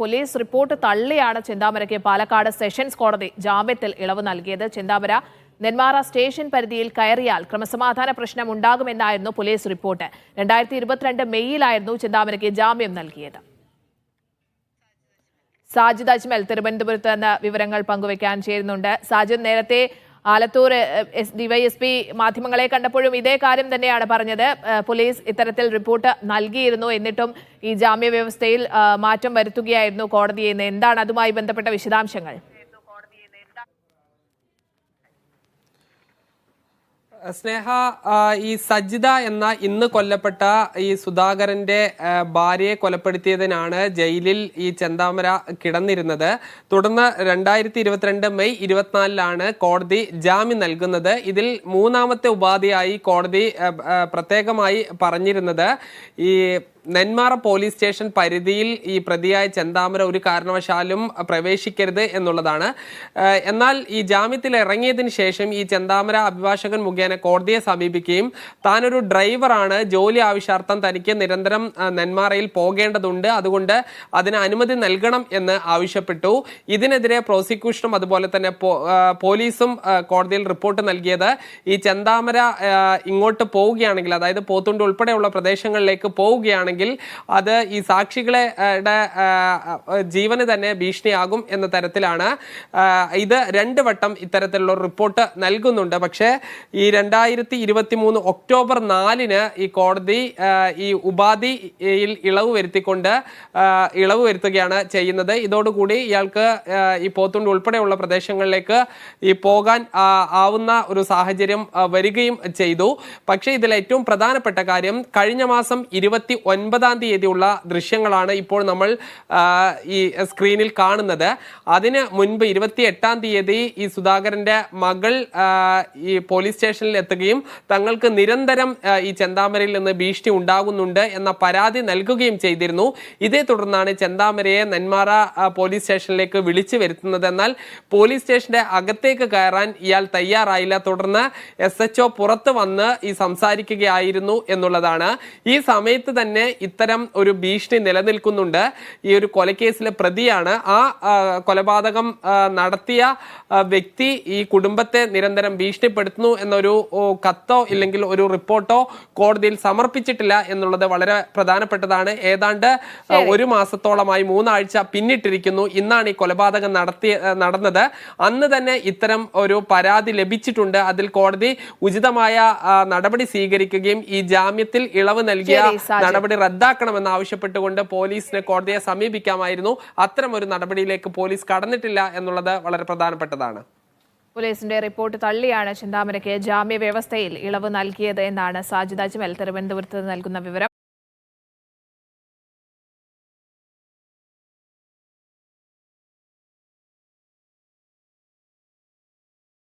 Police report തള്ളിയാണ് ചെന്താമരയ്ക്ക് Palakkad sessions കോടതി ജാമ്യത്തിൽ ഇളവ് നൽകിയത്. ചെന്താമര നെന്മാറ സ്റ്റേഷൻ പരിധിയിൽ കയറിയാൽ ക്രമസമാധാന പ്രശ്നം ഉണ്ടാകുമെന്നായിരുന്നു പോലീസ് റിപ്പോർട്ട്. 2022 മെയ്യിലായിരുന്നു ചെന്താമരയ്ക്ക് ജാമ്യം നൽകിയത്. സാജിദ് അജ്മൽ തിരുവനന്തപുരത്ത് നിന്ന് വിവരങ്ങൾ പങ്കുവയ്ക്കാൻ ചേരുന്നുണ്ട്. സാജിദ്, നേരത്തെ ആലത്തൂർ ഡിവൈഎസ്പി മാധ്യമങ്ങളെ കണ്ടപ്പോഴും ഇതേ കാര്യം തന്നെയാണ് പറഞ്ഞത്. പോലീസ് ഇത്തരത്തിൽ റിപ്പോർട്ട് നൽകിയിരുന്നു, എന്നിട്ടും ഈ ജാമ്യ വ്യവസ്ഥയിൽ മാറ്റം വരുത്തുകയായിരുന്നു കോടതിയെ. എന്താണ് അതുമായി ബന്ധപ്പെട്ട വിശദാംശങ്ങൾ? സ്നേഹ, ഈ സജിത എന്ന ഇന്ന് കൊല്ലപ്പെട്ട ഈ സുധാകരന്റെ ഭാര്യയെ കൊലപ്പെടുത്തിയതിനാണ് ജയിലിൽ ഈ ചെന്താമര കിടന്നിരുന്നത്. തുടർന്ന് 2022 മെയ് 24 കോടതി ജാമ്യം നൽകുന്നത്. ഇതിൽ മൂന്നാമത്തെ ഉപാധിയായി കോടതി പ്രത്യേകമായി പറഞ്ഞിരുന്നത് ഈ നെന്മാറ പോലീസ് സ്റ്റേഷൻ പരിധിയിൽ ഈ പ്രതിയായ ചെന്താമര ഒരു കാരണവശാലും പ്രവേശിക്കരുത് എന്നുള്ളതാണ്. എന്നാൽ ഈ ജാമ്യത്തിൽ ഇറങ്ങിയതിന് ശേഷം ഈ ചെന്താമര അഭിഭാഷകൻ മുഖേന കോടതിയെ സമീപിക്കുകയും താനൊരു ഡ്രൈവറാണ്, ജോലി ആവശ്യാർത്ഥം തനിക്ക് നിരന്തരം നെന്മാറയിൽ പോകേണ്ടതുണ്ട്, അതുകൊണ്ട് അതിന് അനുമതി നൽകണം എന്ന് ആവശ്യപ്പെട്ടു. ഇതിനെതിരെ പ്രോസിക്യൂഷനും അതുപോലെ തന്നെ പോലീസും കോടതിയിൽ റിപ്പോർട്ട് നൽകിയത് ഈ ചെന്താമര ഇങ്ങോട്ട് പോവുകയാണെങ്കിൽ, അതായത് പോത്തുണ്ടി ഉൾപ്പെടെയുള്ള പ്രദേശങ്ങളിലേക്ക് പോവുകയാണെങ്കിൽ അത് ഈ സാക്ഷികളെ ജീവന് തന്നെ ഭീഷണിയാകും എന്ന തരത്തിലാണ്. ഇത് 2 വട്ടം ഇത്തരത്തിലുള്ള റിപ്പോർട്ട് നൽകുന്നുണ്ട്. പക്ഷേ ഈ 2023 ഒക്ടോബർ 4 ഈ കോടതി ഈ ഉപാധിയിൽ ഇളവ് വരുത്തുകയാണ് ചെയ്യുന്നത്. ഇതോടുകൂടി ഇയാൾക്ക് ഈ പോത്തുണ്ടി ഉൾപ്പെടെയുള്ള പ്രദേശങ്ങളിലേക്ക് ഈ പോകാൻ ആവുന്ന ഒരു സാഹചര്യം വരികയും ചെയ്തു. പക്ഷേ ഇതിൽ ഏറ്റവും പ്രധാനപ്പെട്ട കാര്യം, കഴിഞ്ഞ മാസം 29-ാം തീയതിയുള്ള ദൃശ്യങ്ങളാണ് ഇപ്പോൾ നമ്മൾ ഈ സ്ക്രീനിൽ കാണുന്നത്. അതിന് മുൻപ് 28-ാം തീയതി ഈ സുധാകരന്റെ മകൾ ഈ പോലീസ് സ്റ്റേഷനിൽ എത്തുകയും തങ്ങൾക്ക് നിരന്തരം ഈ ചെന്താമരയിൽ നിന്ന് ഭീഷണി ഉണ്ടാകുന്നുണ്ട് എന്ന പരാതി നൽകുകയും ചെയ്തിരുന്നു. ഇതേ തുടർന്നാണ് ചെന്താമരയെ നെന്മാറ പോലീസ് സ്റ്റേഷനിലേക്ക് വിളിച്ചു വരുത്തുന്നത്. എന്നാൽ പോലീസ് സ്റ്റേഷന്റെ അകത്തേക്ക് കയറാൻ ഇയാൾ തയ്യാറായില്ല. തുടർന്ന് SHO പുറത്ത് വന്ന് ഈ സംസാരിക്കുകയായിരുന്നു എന്നുള്ളതാണ്. ഈ സമയത്ത് തന്നെ ഇത്തരം ഒരു ഭീഷണി നിലനിൽക്കുന്നുണ്ട്. ഈ ഒരു കൊലക്കേസിലെ പ്രതിയാണ്. ആ കൊലപാതകം നടത്തിയ വ്യക്തി ഈ കുടുംബത്തെ നിരന്തരം ഭീഷണിപ്പെടുത്തുന്നു എന്നൊരു കത്തോ ഇല്ലെങ്കിൽ ഒരു റിപ്പോർട്ടോ കോടതിയിൽ സമർപ്പിച്ചിട്ടില്ല എന്നുള്ളത് വളരെ പ്രധാനപ്പെട്ടതാണ്. ഏതാണ്ട് 1 മാസത്തോളമായി, 3 ആഴ്ച പിന്നിട്ടിരിക്കുന്നു. ഇന്നാണ് ഈ കൊലപാതകം നടന്നത്. അന്ന് തന്നെ ഇത്തരം ഒരു പരാതി ലഭിച്ചിട്ടുണ്ട്. അതിൽ കോടതി ഉചിതമായ നടപടി സ്വീകരിക്കുകയും ഈ ജാമ്യത്തിൽ ഇളവ് നൽകിയ നടപടി റദ്ദാക്കണമെന്ന് ആവശ്യപ്പെട്ടുകൊണ്ട് പോലീസിനെ കോടതിയെ സമീപിക്കാമായിരുന്നു. അത്തരം ഒരു നടപടിയിലേക്ക് പോലീസ് കടന്നിട്ടില്ല എന്നുള്ളത് വളരെ പ്രധാനപ്പെട്ടതാണ്. പോലീസിന്റെ റിപ്പോർട്ട് തള്ളിയാണ് ചെന്താമരയ്ക്ക് ജാമ്യ വ്യവസ്ഥയിൽ ഇളവ് നൽകിയത് എന്നാണ് സാജിദ് അജ്മൽ തിരുവനന്തപുരത്ത് നൽകുന്ന വിവരം.